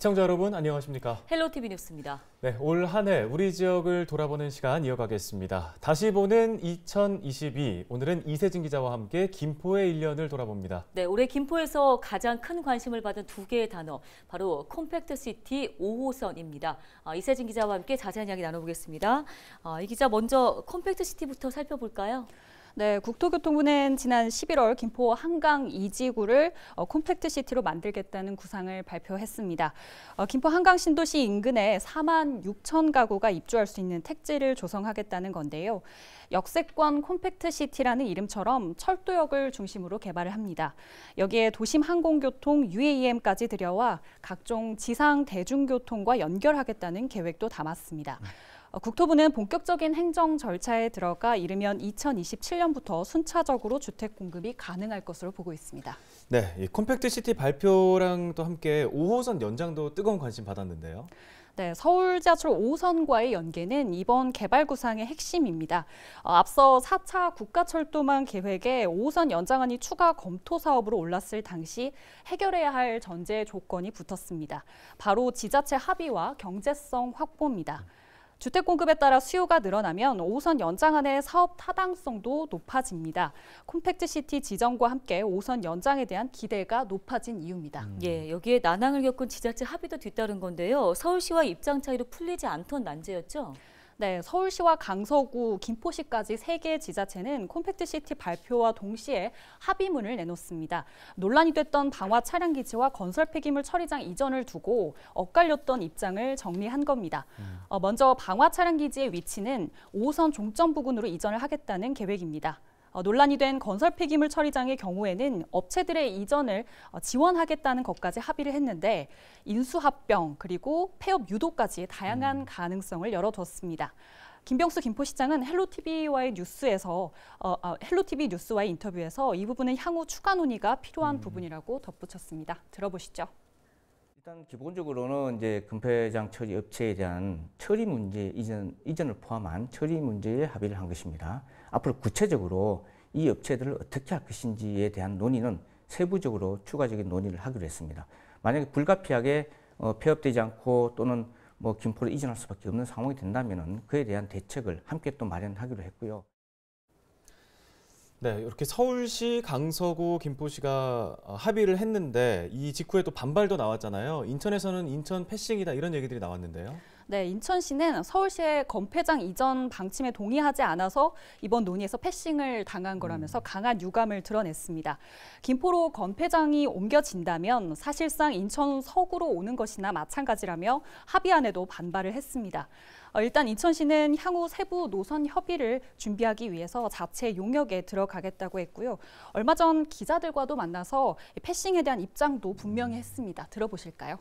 시청자 여러분 안녕하십니까? 헬로티비 뉴스입니다. 네, 올 한 해 우리 지역을 돌아보는 시간 이어가겠습니다. 다시 보는 2022, 오늘은 이세진 기자와 함께 김포의 1년을 돌아봅니다. 네, 올해 김포에서 가장 큰 관심을 받은 두 개의 단어, 바로 컴팩트 시티 5호선입니다. 이세진 기자와 함께 자세한 이야기 나눠보겠습니다. 이 기자 먼저 컴팩트 시티부터 살펴볼까요? 네, 국토교통부는 지난 11월 김포 한강 2지구를 컴팩트 시티로 만들겠다는 구상을 발표했습니다. 김포 한강 신도시 인근에 4만 6천 가구가 입주할 수 있는 택지를 조성하겠다는 건데요. 역세권 컴팩트 시티라는 이름처럼 철도역을 중심으로 개발을 합니다. 여기에 도심 항공교통 UAM까지 들여와 각종 지상 대중교통과 연결하겠다는 계획도 담았습니다. 국토부는 본격적인 행정 절차에 들어가 이르면 2027년부터 순차적으로 주택 공급이 가능할 것으로 보고 있습니다. 네, 이 컴팩트 시티 발표랑 또 함께 5호선 연장도 뜨거운 관심 받았는데요. 네, 서울 지하철 5호선과의 연계는 이번 개발 구상의 핵심입니다. 앞서 4차 국가철도망 계획에 5호선 연장안이 추가 검토 사업으로 올랐을 당시 해결해야 할 전제 조건이 붙었습니다. 바로 지자체 합의와 경제성 확보입니다. 주택 공급에 따라 수요가 늘어나면 5호선 연장안의 사업 타당성도 높아집니다. 컴팩트 시티 지정과 함께 5호선 연장에 대한 기대가 높아진 이유입니다. 예, 여기에 난항을 겪은 지자체 합의도 뒤따른 건데요. 서울시와 입장 차이로 풀리지 않던 난제였죠? 네, 서울시와 강서구, 김포시까지 3개 지자체는 컴팩트 시티 발표와 동시에 합의문을 내놓습니다. 논란이 됐던 방화 차량기지와 건설 폐기물 처리장 이전을 두고 엇갈렸던 입장을 정리한 겁니다. 먼저 방화 차량기지의 위치는 5호선 종점 부근으로 이전을 하겠다는 계획입니다. 논란이 된 건설 폐기물 처리장의 경우에는 업체들의 이전을 지원하겠다는 것까지 합의를 했는데 인수합병 그리고 폐업 유도까지 다양한 가능성을 열어뒀습니다. 김병수 김포시장은 헬로티비 뉴스와의 인터뷰에서 이 부분은 향후 추가 논의가 필요한 부분이라고 덧붙였습니다. 들어보시죠. 일단 기본적으로는 이제 금폐장 처리 업체에 대한 처리 문제 이전을 포함한 처리 문제에 합의를 한 것입니다. 앞으로 구체적으로 이 업체들을 어떻게 할 것인지에 대한 논의는 세부적으로 추가적인 논의를 하기로 했습니다. 만약에 불가피하게 폐업되지 않고 또는 김포로 이전할 수밖에 없는 상황이 된다면 그에 대한 대책을 함께 또 마련하기로 했고요. 네, 이렇게 서울시, 강서구, 김포시가 합의를 했는데 이 직후에 또 반발도 나왔잖아요. 인천에서는 인천 패싱이다 이런 얘기들이 나왔는데요. 네, 인천시는 서울시의 건폐장 이전 방침에 동의하지 않아서 이번 논의에서 패싱을 당한 거라면서 강한 유감을 드러냈습니다. 김포로 건폐장이 옮겨진다면 사실상 인천 서구로 오는 것이나 마찬가지라며 합의안에도 반발을 했습니다. 일단 인천시는 향후 세부 노선 협의를 준비하기 위해서 자체 용역에 들어가겠다고 했고요. 얼마 전 기자들과도 만나서 패싱에 대한 입장도 분명히 했습니다. 들어보실까요?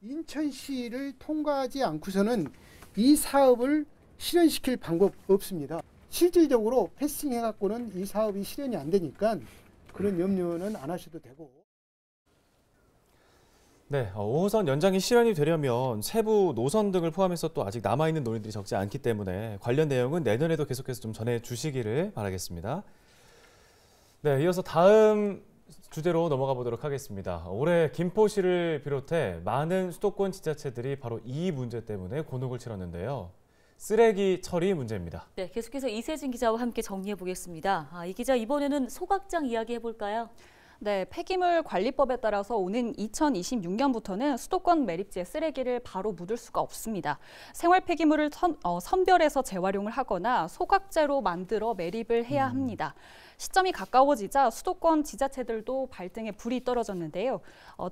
인천시를 통과하지 않고서는 이 사업을 실현시킬 방법 없습니다. 실질적으로 패싱해갖고는 이 사업이 실현이 안 되니까 그런 염려는 안 하셔도 되고. 네, 5호선 연장이 실현이 되려면 세부 노선 등을 포함해서 또 아직 남아있는 논의들이 적지 않기 때문에 관련 내용은 내년에도 계속해서 좀 전해주시기를 바라겠습니다. 네, 이어서 다음 주제로 넘어가 보도록 하겠습니다. 올해 김포시를 비롯해 많은 수도권 지자체들이 바로 이 문제 때문에 곤혹을 치렀는데요. 쓰레기 처리 문제입니다. 네, 계속해서 이세진 기자와 함께 정리해 보겠습니다. 이 기자 이번에는 소각장 이야기 해볼까요? 네, 폐기물 관리법에 따라서 오는 2026년부터는 수도권 매립지에 쓰레기를 바로 묻을 수가 없습니다. 생활 폐기물을 선별해서 재활용을 하거나 소각재로 만들어 매립을 해야 합니다. 시점이 가까워지자 수도권 지자체들도 발등에 불이 떨어졌는데요.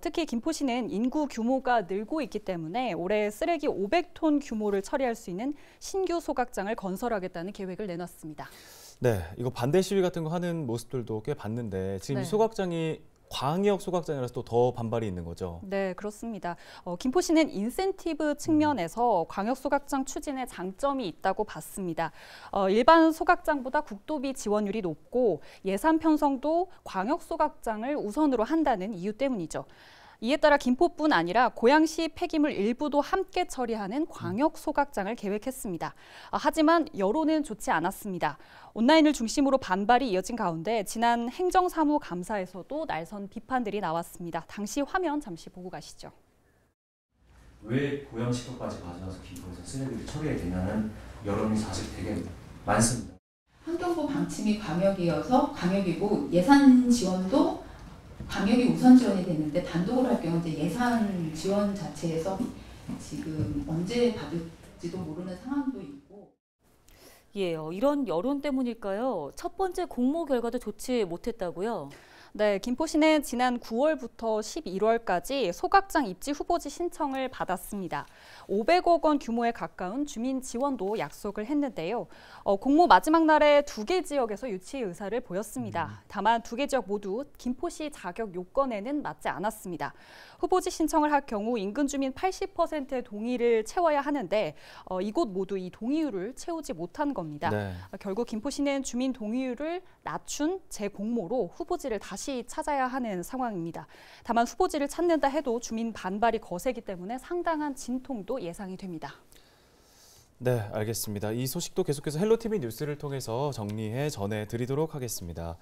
특히 김포시는 인구 규모가 늘고 있기 때문에 올해 쓰레기 500톤 규모를 처리할 수 있는 신규 소각장을 건설하겠다는 계획을 내놨습니다. 네, 이거 반대 시위 같은 거 하는 모습들도 꽤 봤는데 지금 이 소각장이 광역 소각장이라서 또 더 반발이 있는 거죠? 네, 그렇습니다. 김포시는 인센티브 측면에서 광역 소각장 추진에 장점이 있다고 봤습니다. 일반 소각장보다 국도비 지원율이 높고 예산 편성도 광역 소각장을 우선으로 한다는 이유 때문이죠. 이에 따라 김포뿐 아니라 고양시 폐기물 일부도 함께 처리하는 광역 소각장을 계획했습니다. 하지만 여론은 좋지 않았습니다. 온라인을 중심으로 반발이 이어진 가운데 지난 행정사무감사에서도 날선 비판들이 나왔습니다. 당시 화면 잠시 보고 가시죠. 왜 고양식도까지 가져와서 김포에서 쓰레기를 처리해야 되냐는 여론이 사실 되게 많습니다. 환경부 방침이 광역이어서 광역이고 예산 지원도 광역이 우선 지원이 됐는데 단독으로 할 경우 이제 예산 지원 자체에서 지금 언제 받을지도 모르는 상황도 있고. 예, 이런 여론 때문일까요? 첫 번째 공모 결과도 좋지 못했다고요? 네, 김포시는 지난 9월부터 11월까지 소각장 입지 후보지 신청을 받았습니다. 500억 원 규모에 가까운 주민 지원도 약속을 했는데요. 공모 마지막 날에 2개 지역에서 유치 의사를 보였습니다. 다만 2개 지역 모두 김포시 자격 요건에는 맞지 않았습니다. 후보지 신청을 할 경우 인근 주민 80%의 동의를 채워야 하는데 이곳 모두 이 동의율을 채우지 못한 겁니다. 네. 결국 김포시는 주민 동의율을 낮춘 재공모로 후보지를 다시 찾아야 하는 상황입니다. 다만 후보지를 찾는다 해도 주민 반발이 거세기 때문에 상당한 진통도 예상이 됩니다. 네, 알겠습니다. 이 소식도 계속해서 헬로티비 뉴스를 통해서 정리해 전해드리도록 하겠습니다.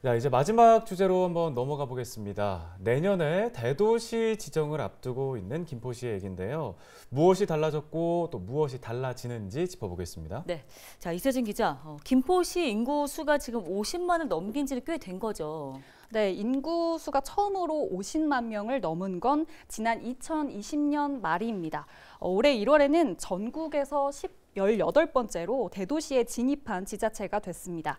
자, 이제 마지막 주제로 한번 넘어가 보겠습니다. 내년에 대도시 지정을 앞두고 있는 김포시의 얘기인데요. 무엇이 달라졌고 또 무엇이 달라지는지 짚어보겠습니다. 네, 자 이세진 기자, 김포시 인구 수가 지금 50만을 넘긴 지는 꽤 된 거죠. 네, 인구 수가 처음으로 50만 명을 넘은 건 지난 2020년 말입니다. 올해 1월에는 전국에서 18번째로 대도시에 진입한 지자체가 됐습니다.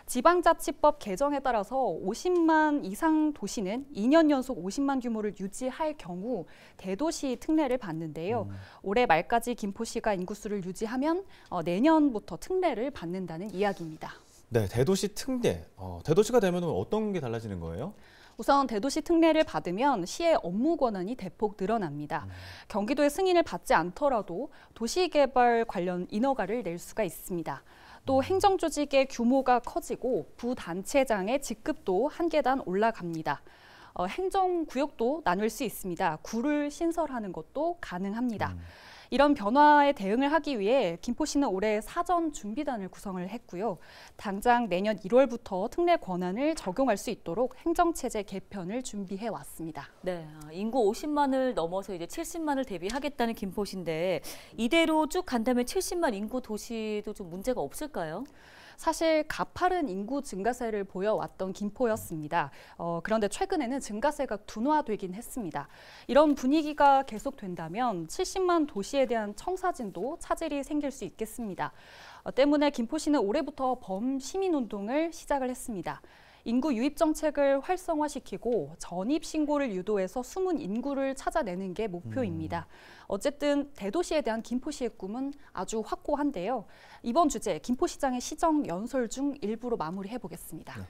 지방자치법 개정에 따라서 50만 이상 도시는 2년 연속 50만 규모를 유지할 경우 대도시 특례를 받는데요. 올해 말까지 김포시가 인구수를 유지하면 내년부터 특례를 받는다는 이야기입니다. 네, 대도시 특례. 대도시가 되면 어떤 게 달라지는 거예요? 우선 대도시 특례를 받으면 시의 업무 권한이 대폭 늘어납니다. 경기도의 승인을 받지 않더라도 도시개발 관련 인허가를 낼 수가 있습니다. 또 행정조직의 규모가 커지고 부단체장의 직급도 한 계단 올라갑니다. 행정구역도 나눌 수 있습니다. 구를 신설하는 것도 가능합니다. 이런 변화에 대응을 하기 위해 김포시는 올해 사전 준비단을 구성을 했고요. 당장 내년 1월부터 특례 권한을 적용할 수 있도록 행정체제 개편을 준비해 왔습니다. 네, 인구 50만을 넘어서 이제 70만을 대비하겠다는 김포시인데 이대로 쭉 간다면 70만 인구 도시도 좀 문제가 없을까요? 사실 가파른 인구 증가세를 보여왔던 김포였습니다. 그런데 최근에는 증가세가 둔화되긴 했습니다. 이런 분위기가 계속된다면 70만 도시에 대한 청사진도 차질이 생길 수 있겠습니다. 때문에 김포시는 올해부터 범시민운동을 시작을 했습니다. 인구 유입 정책을 활성화시키고 전입 신고를 유도해서 숨은 인구를 찾아내는 게 목표입니다. 어쨌든 대도시에 대한 김포시의 꿈은 아주 확고한데요. 이번 주제 김포시장의 시정 연설 중 일부로 마무리해 보겠습니다.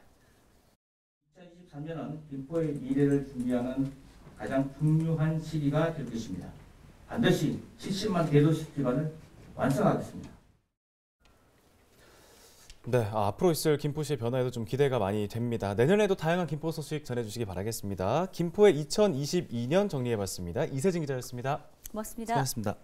2023년은 김포의 미래를 준비하는 가장 중요한 시기가 될 것입니다. 반드시 70만 대도시 기반을 완성하겠습니다. 네, 앞으로 있을 김포시의 변화에도 좀 기대가 많이 됩니다. 내년에도 다양한 김포 소식 전해주시기 바라겠습니다. 김포의 2022년 정리해봤습니다. 이세진 기자였습니다. 고맙습니다. 수고하셨습니다.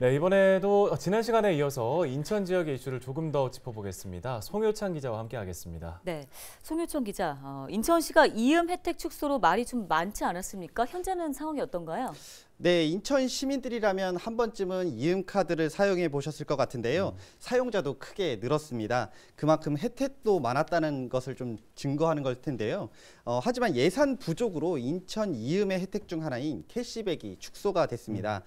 네, 이번에도 지난 시간에 이어서 인천 지역의 이슈를 조금 더 짚어보겠습니다. 송효찬 기자와 함께하겠습니다. 네, 송효찬 기자, 인천시가 이음 혜택 축소로 말이 좀 많지 않았습니까? 현재는 상황이 어떤가요? 네, 인천 시민들이라면 한 번쯤은 이음 카드를 사용해 보셨을 것 같은데요. 사용자도 크게 늘었습니다. 그만큼 혜택도 많았다는 것을 좀 증거하는 걸 텐데요. 하지만 예산 부족으로 인천 이음의 혜택 중 하나인 캐시백이 축소가 됐습니다.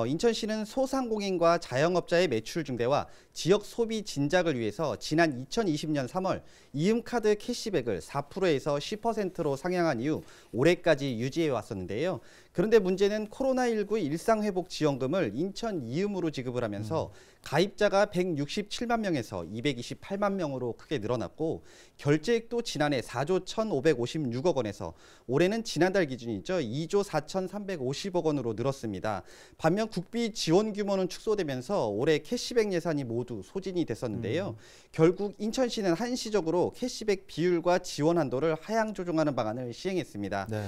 인천시는 소상공인과 자영업자의 매출 증대와 지역 소비 진작을 위해서 지난 2020년 3월 이음카드 캐시백을 4%에서 10%로 상향한 이후 올해까지 유지해 왔었는데요. 그런데 문제는 코로나19 일상회복지원금을 인천 이음으로 지급을 하면서 가입자가 167만 명에서 228만 명으로 크게 늘어났고 결제액도 지난해 4조 1,556억 원에서 올해는 지난달 기준이죠. 2조 4,350억 원으로 늘었습니다. 반면 국비 지원 규모는 축소되면서 올해 캐시백 예산이 모두 소진이 됐었는데요. 결국 인천시는 한시적으로 캐시백 비율과 지원 한도를 하향 조정하는 방안을 시행했습니다. 네.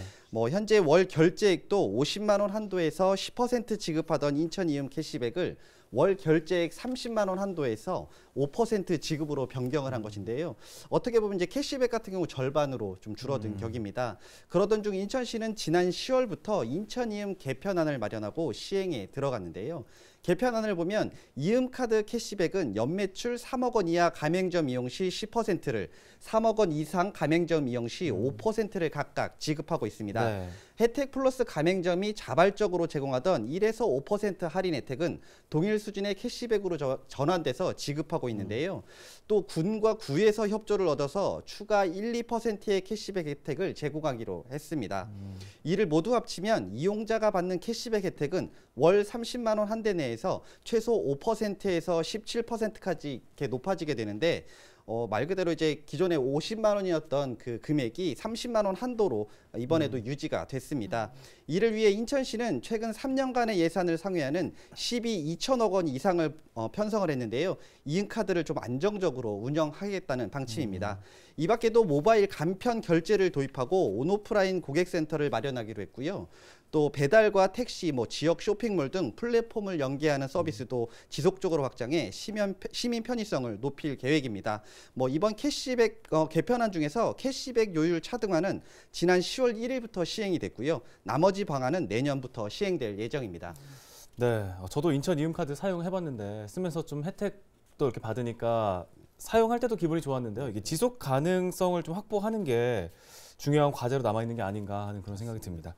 현재 월 결제액도 50만 원 한도에서 10% 지급하던 인천 이음 캐시백을 월 결제액 30만 원 한도에서 5% 지급으로 변경을 한 것인데요. 어떻게 보면 이제 캐시백 같은 경우 절반으로 좀 줄어든 격입니다. 그러던 중 인천시는 지난 10월부터 인천이음 개편안을 마련하고 시행에 들어갔는데요. 개편안을 보면 이음카드 캐시백은 연매출 3억 원 이하 가맹점 이용 시 10%를 3억 원 이상 가맹점 이용 시 5%를 각각 지급하고 있습니다. 네. 혜택 플러스 가맹점이 자발적으로 제공하던 1에서 5% 할인 혜택은 동일 수준의 캐시백으로 전환돼서 지급하고 있는데요. 또 군과 구에서 협조를 얻어서 추가 1, 2%의 캐시백 혜택을 제공하기로 했습니다. 이를 모두 합치면 이용자가 받는 캐시백 혜택은 월 30만 원 한 대 내에서 최소 5%에서 17%까지 이렇게 높아지게 되는데 말 그대로 이제 기존에 50만 원이었던 그 금액이 30만 원 한도로 이번에도 유지가 됐습니다. 이를 위해 인천시는 최근 3년간의 예산을 상회하는 12,2천억 원 이상을 편성을 했는데요. 이음카드를 좀 안정적으로 운영하겠다는 방침입니다. 이 밖에도 모바일 간편 결제를 도입하고 온오프라인 고객센터를 마련하기로 했고요. 또 배달과 택시, 지역 쇼핑몰 등 플랫폼을 연계하는 서비스도 지속적으로 확장해 시민 편의성을 높일 계획입니다. 이번 캐시백 개편안 중에서 캐시백 요율 차등화는 지난 10월 1일부터 시행이 됐고요. 나머지 방안은 내년부터 시행될 예정입니다. 네, 저도 인천 이음카드 사용해봤는데 쓰면서 좀 혜택도 이렇게 받으니까 사용할 때도 기분이 좋았는데요. 이게 지속 가능성을 좀 확보하는 게 중요한 과제로 남아있는 게 아닌가 하는 그런 생각이 듭니다.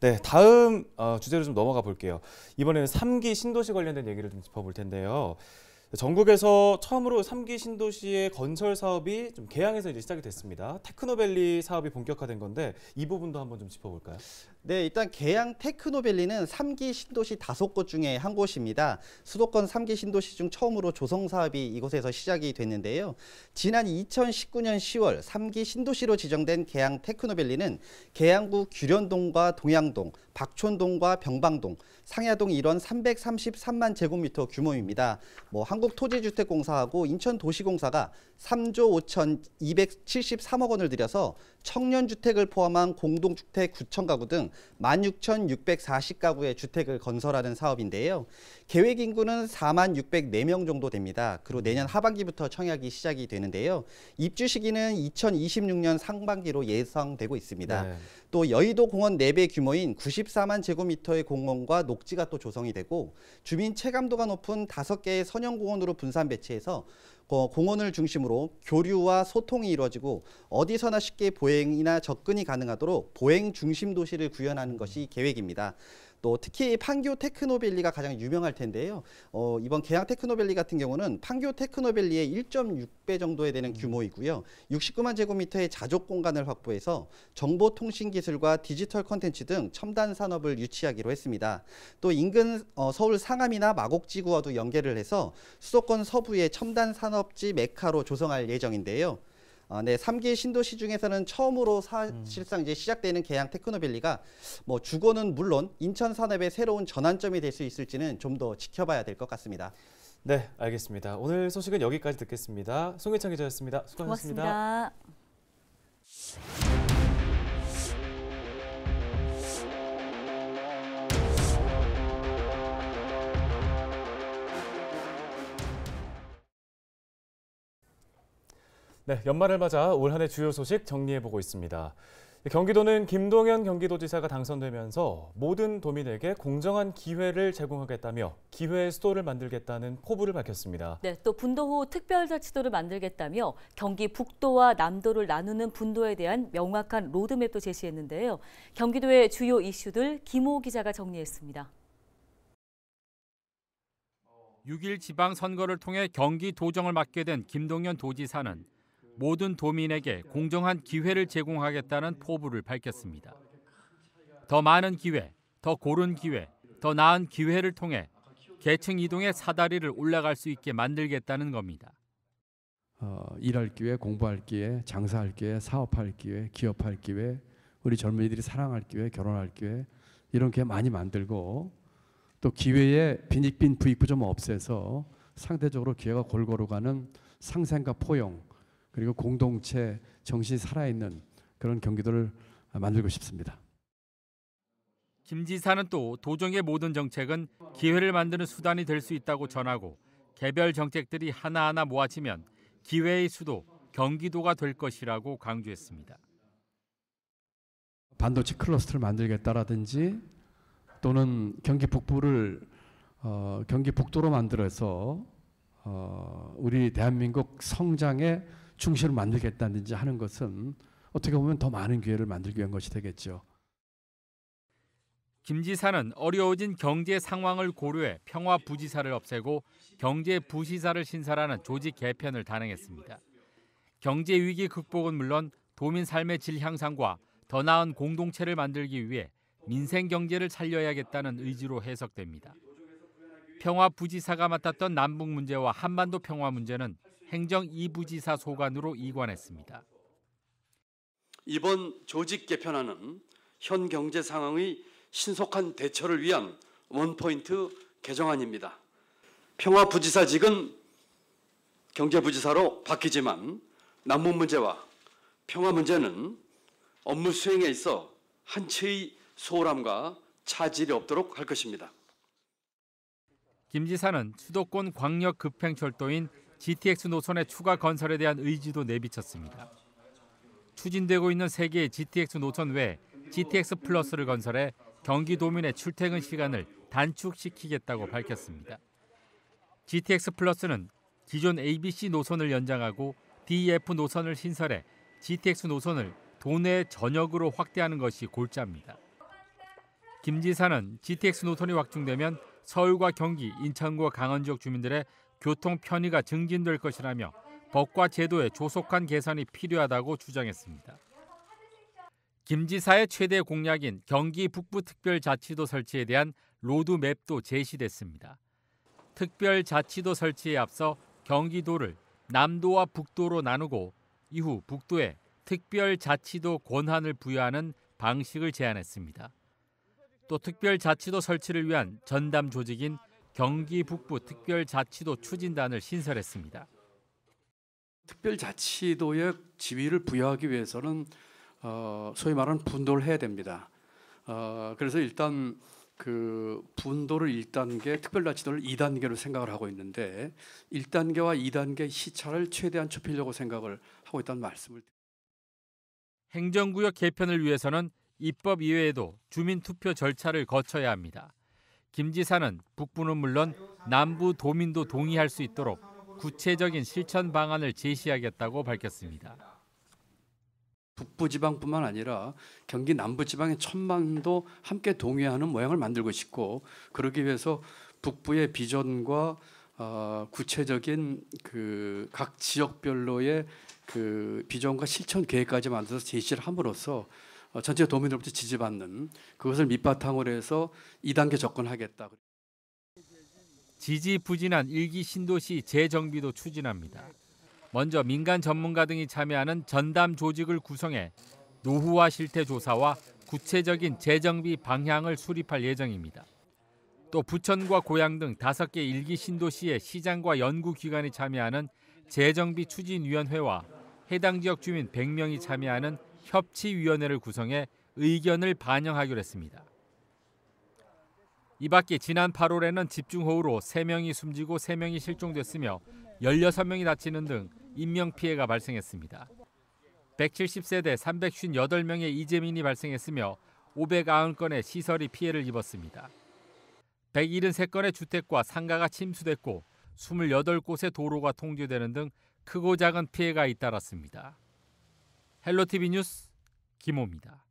네, 다음 주제로 좀 넘어가 볼게요. 이번에는 3기 신도시 관련된 얘기를 좀 짚어볼 텐데요. 전국에서 처음으로 3기 신도시의 건설 사업이 좀 개항해서 이제 시작이 됐습니다. 테크노밸리 사업이 본격화된 건데 이 부분도 한번 좀 짚어볼까요? 네, 일단 개항 테크노밸리는 3기 신도시 5곳 중에 한 곳입니다. 수도권 3기 신도시 중 처음으로 조성 사업이 이곳에서 시작이 됐는데요. 지난 2019년 10월 3기 신도시로 지정된 개항 테크노밸리는 계양구 규련동과 동양동, 박촌동과 병방동, 상야동 일원 333만 제곱미터 규모입니다. 한국토지주택공사하고 인천도시공사가 3조 5,273억 원을 들여서 청년주택을 포함한 공동주택 9천 가구 등 16,640가구의 주택을 건설하는 사업인데요. 계획 인구는 46,004명 정도 됩니다. 그리고 내년 하반기부터 청약이 시작이 되는데요. 입주 시기는 2026년 상반기로 예상되고 있습니다. 네. 또 여의도 공원 4배 규모인 94만 제곱미터의 공원과 녹지가 또 조성이 되고 주민 체감도가 높은 5개의 선형공원으로 분산 배치해서 공원을 중심으로 교류와 소통이 이루어지고 어디서나 쉽게 보행이나 접근이 가능하도록 보행 중심 도시를 구현하는 것이 계획입니다. 또 특히 판교 테크노밸리가 가장 유명할 텐데요. 이번 개항 테크노밸리 같은 경우는 판교 테크노밸리의 1.6배 정도에 되는 규모이고요. 69만 제곱미터의 자족 공간을 확보해서 정보통신기술과 디지털 콘텐츠 등 첨단 산업을 유치하기로 했습니다. 또 인근 서울 상암이나 마곡지구와도 연계를 해서 수도권 서부의 첨단 산업지 메카로 조성할 예정인데요. 네, 3기 신도시 중에서는 처음으로 사실상 이제 시작되는 개항 테크노밸리가 주거는 물론 인천 산업의 새로운 전환점이 될 수 있을지는 좀 더 지켜봐야 될 것 같습니다. 네, 알겠습니다. 오늘 소식은 여기까지 듣겠습니다. 송혜창 기자였습니다. 수고하셨습니다. 고맙습니다. 네, 연말을 맞아 올 한 해 주요 소식 정리해보고 있습니다. 경기도는 김동연 경기도지사가 당선되면서 모든 도민에게 공정한 기회를 제공하겠다며 기회의 수도를 만들겠다는 포부를 밝혔습니다. 네, 또 분도 후 특별자치도를 만들겠다며 경기 북도와 남도를 나누는 분도에 대한 명확한 로드맵도 제시했는데요. 경기도의 주요 이슈들 김호 기자가 정리했습니다. 6일 지방선거를 통해 경기도정을 맡게 된 김동연 도지사는 모든 도민에게 공정한 기회를 제공하겠다는 포부를 밝혔습니다. 더 많은 기회, 더 고른 기회, 더 나은 기회를 통해 계층 이동의 사다리를 올라갈 수 있게 만들겠다는 겁니다. 일할 기회, 공부할 기회, 장사할 기회, 사업할 기회, 기업할 기회, 우리 젊은이들이 사랑할 기회, 결혼할 기회 이런 기회 많이 만들고 또 기회에 빈익빈 부익부 좀 없애서 상대적으로 기회가 골고루 가는 상생과 포용 그리고 공동체 정신이 살아있는 그런 경기도를 만들고 싶습니다. 김 지사는 또 도정의 모든 정책은 기회를 만드는 수단이 될 수 있다고 전하고 개별 정책들이 하나하나 모아지면 기회의 수도 경기도가 될 것이라고 강조했습니다. 반도체 클러스터를 만들겠다라든지 또는 경기 북부를 경기 북도로 만들어서 우리 대한민국 성장의 중심을 만들겠다든지 하는 것은 어떻게 보면 더 많은 기회를 만들기 위한 것이 되겠죠. 김 지사는 어려워진 경제 상황을 고려해 평화부지사를 없애고 경제부시사를 신설하는 조직 개편을 단행했습니다. 경제 위기 극복은 물론 도민 삶의 질 향상과 더 나은 공동체를 만들기 위해 민생 경제를 살려야겠다는 의지로 해석됩니다. 평화부지사가 맡았던 남북 문제와 한반도 평화 문제는 행정 2부지사 소관으로 이관했습니다. 이번 조직 개편안은 현 경제 상황의 신속한 대처를 위한 원포인트 개정안입니다. 평화부지사직은 경제부지사로 바뀌지만 남북 문제와 평화 문제는 업무 수행에 있어 한치의 소홀함과 차질이 없도록 할 것입니다. 김 지사는 수도권 광역 급행철도인 GTX 노선의 추가 건설에 대한 의지도 내비쳤습니다. 추진되고 있는 세 개의 GTX 노선 외에 GTX 플러스를 건설해 경기도민의 출퇴근 시간을 단축시키겠다고 밝혔습니다. GTX 플러스는 기존 ABC 노선을 연장하고 DEF 노선을 신설해 GTX 노선을 도내 전역으로 확대하는 것이 골자입니다. 김 지사는 GTX 노선이 확충되면 서울과 경기, 인천과 강원 지역 주민들의 교통 편의가 증진될 것이라며 법과 제도의 조속한 개선이 필요하다고 주장했습니다. 김 지사의 최대 공약인 경기 북부특별자치도 설치에 대한 로드맵도 제시됐습니다. 특별자치도 설치에 앞서 경기도를 남도와 북도로 나누고 이후 북도에 특별자치도 권한을 부여하는 방식을 제안했습니다. 또 특별자치도 설치를 위한 전담 조직인 경기 북부 특별자치도 추진단을 신설했습니다. 특별자치도의 지위를 부여하기 위해서는 소위 말하는 분도를 해야 됩니다. 그래서 일단 그 분도를 1단계, 특별자치도를 2단계로 생각을 하고 있는데 1단계와 2단계 시차를 최대한 좁히려고 생각을 하고 있다는 말씀을 드립니다. 행정구역 개편을 위해서는 입법 이외에도 주민투표 절차를 거쳐야 합니다. 김 지사는 북부는 물론 남부 도민도 동의할 수 있도록 구체적인 실천 방안을 제시하겠다고 밝혔습니다. 북부지방뿐만 아니라 경기 남부지방의 천만도 함께 동의하는 모양을 만들고 싶고 그러기 위해서 북부의 비전과 구체적인 그 각 지역별로의 그 비전과 실천 계획까지 만들어서 제시를 함으로써 전체 도민들로부터 지지받는 그것을 밑바탕으로 해서 2단계 접근하겠다. 지지부진한 1기 신도시 재정비도 추진합니다. 먼저 민간 전문가 등이 참여하는 전담 조직을 구성해 노후화 실태 조사와 구체적인 재정비 방향을 수립할 예정입니다. 또 부천과 고양 등 5개 1기 신도시의 시장과 연구기관이 참여하는 재정비 추진위원회와 해당 지역 주민 100명이 참여하는 협치위원회를 구성해 의견을 반영하기로 했습니다. 이 밖에 지난 8월에는 집중호우로 3명이 숨지고 3명이 실종됐으며 16명이 다치는 등 인명피해가 발생했습니다. 170세대 358명의 이재민이 발생했으며 590건의 시설이 피해를 입었습니다. 173건의 주택과 상가가 침수됐고 28곳의 도로가 통제되는 등 크고 작은 피해가 잇따랐습니다. 헬로티비 뉴스 김호입니다.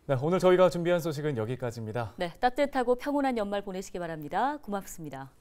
네, 오늘 저희가 준비한 소식은 여기까지입니다. 네, 따뜻하고 평온한 연말 보내시기 바랍니다. 고맙습니다.